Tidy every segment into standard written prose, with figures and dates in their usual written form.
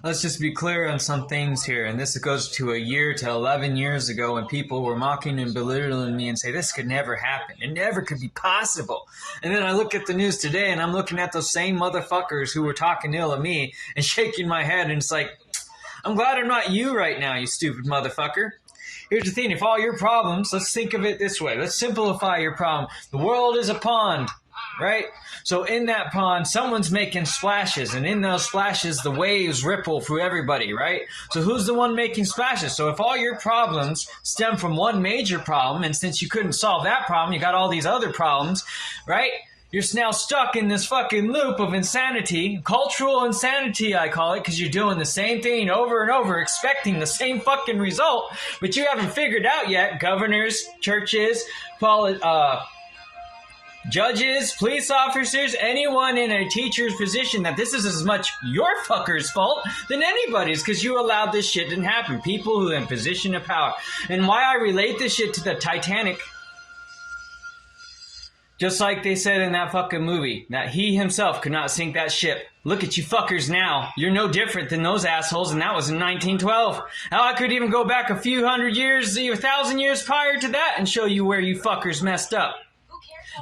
let's just be clear on some things here. And this goes to a year to 11 years ago when people were mocking and belittling me and say, this could never happen. It never could be possible. And then I look at the news today and I'm looking at those same motherfuckers who were talking ill of me and shaking my head. And it's like, I'm glad I'm not you right now, you stupid motherfucker. Here's the thing. If all your problems, let's think of it this way. Let's simplify your problem. The world is a pond, right? So in that pond, someone's making splashes. And in those splashes, the waves ripple through everybody, right? So who's the one making splashes? So if all your problems stem from one major problem, and since you couldn't solve that problem, you got all these other problems, right? You're now stuck in this fucking loop of insanity, cultural insanity, I call it, because you're doing the same thing over and over, expecting the same fucking result, but you haven't figured out yet, governors, churches, judges, police officers, anyone in a teacher's position, that this is as much your fucker's fault than anybody's, because you allowed this shit to happen. People who are in position of power. And why I relate this shit to the Titanic, just like they said in that fucking movie, that he himself could not sink that ship. Look at you fuckers now. You're no different than those assholes, and that was in 1912. Now I could even go back a few hundred years, 1,000 years prior to that and show you where you fuckers messed up.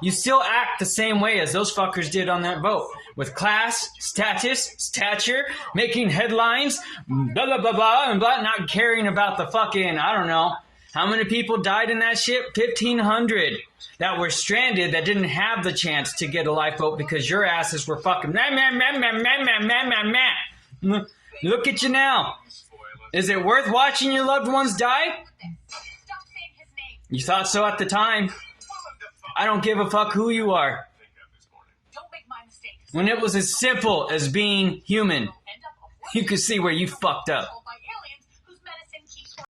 You still act the same way as those fuckers did on that boat. With class, stature, making headlines, blah, blah, blah, blah, and blah, not caring about the fucking, I don't know. How many people died in that ship? 1,500 that were stranded that didn't have the chance to get a lifeboat because your asses were fucking Look at you now. Is it worth watching your loved ones die? You thought so at the time. I don't give a fuck who you are. When it was as simple as being human, you could see where you fucked up.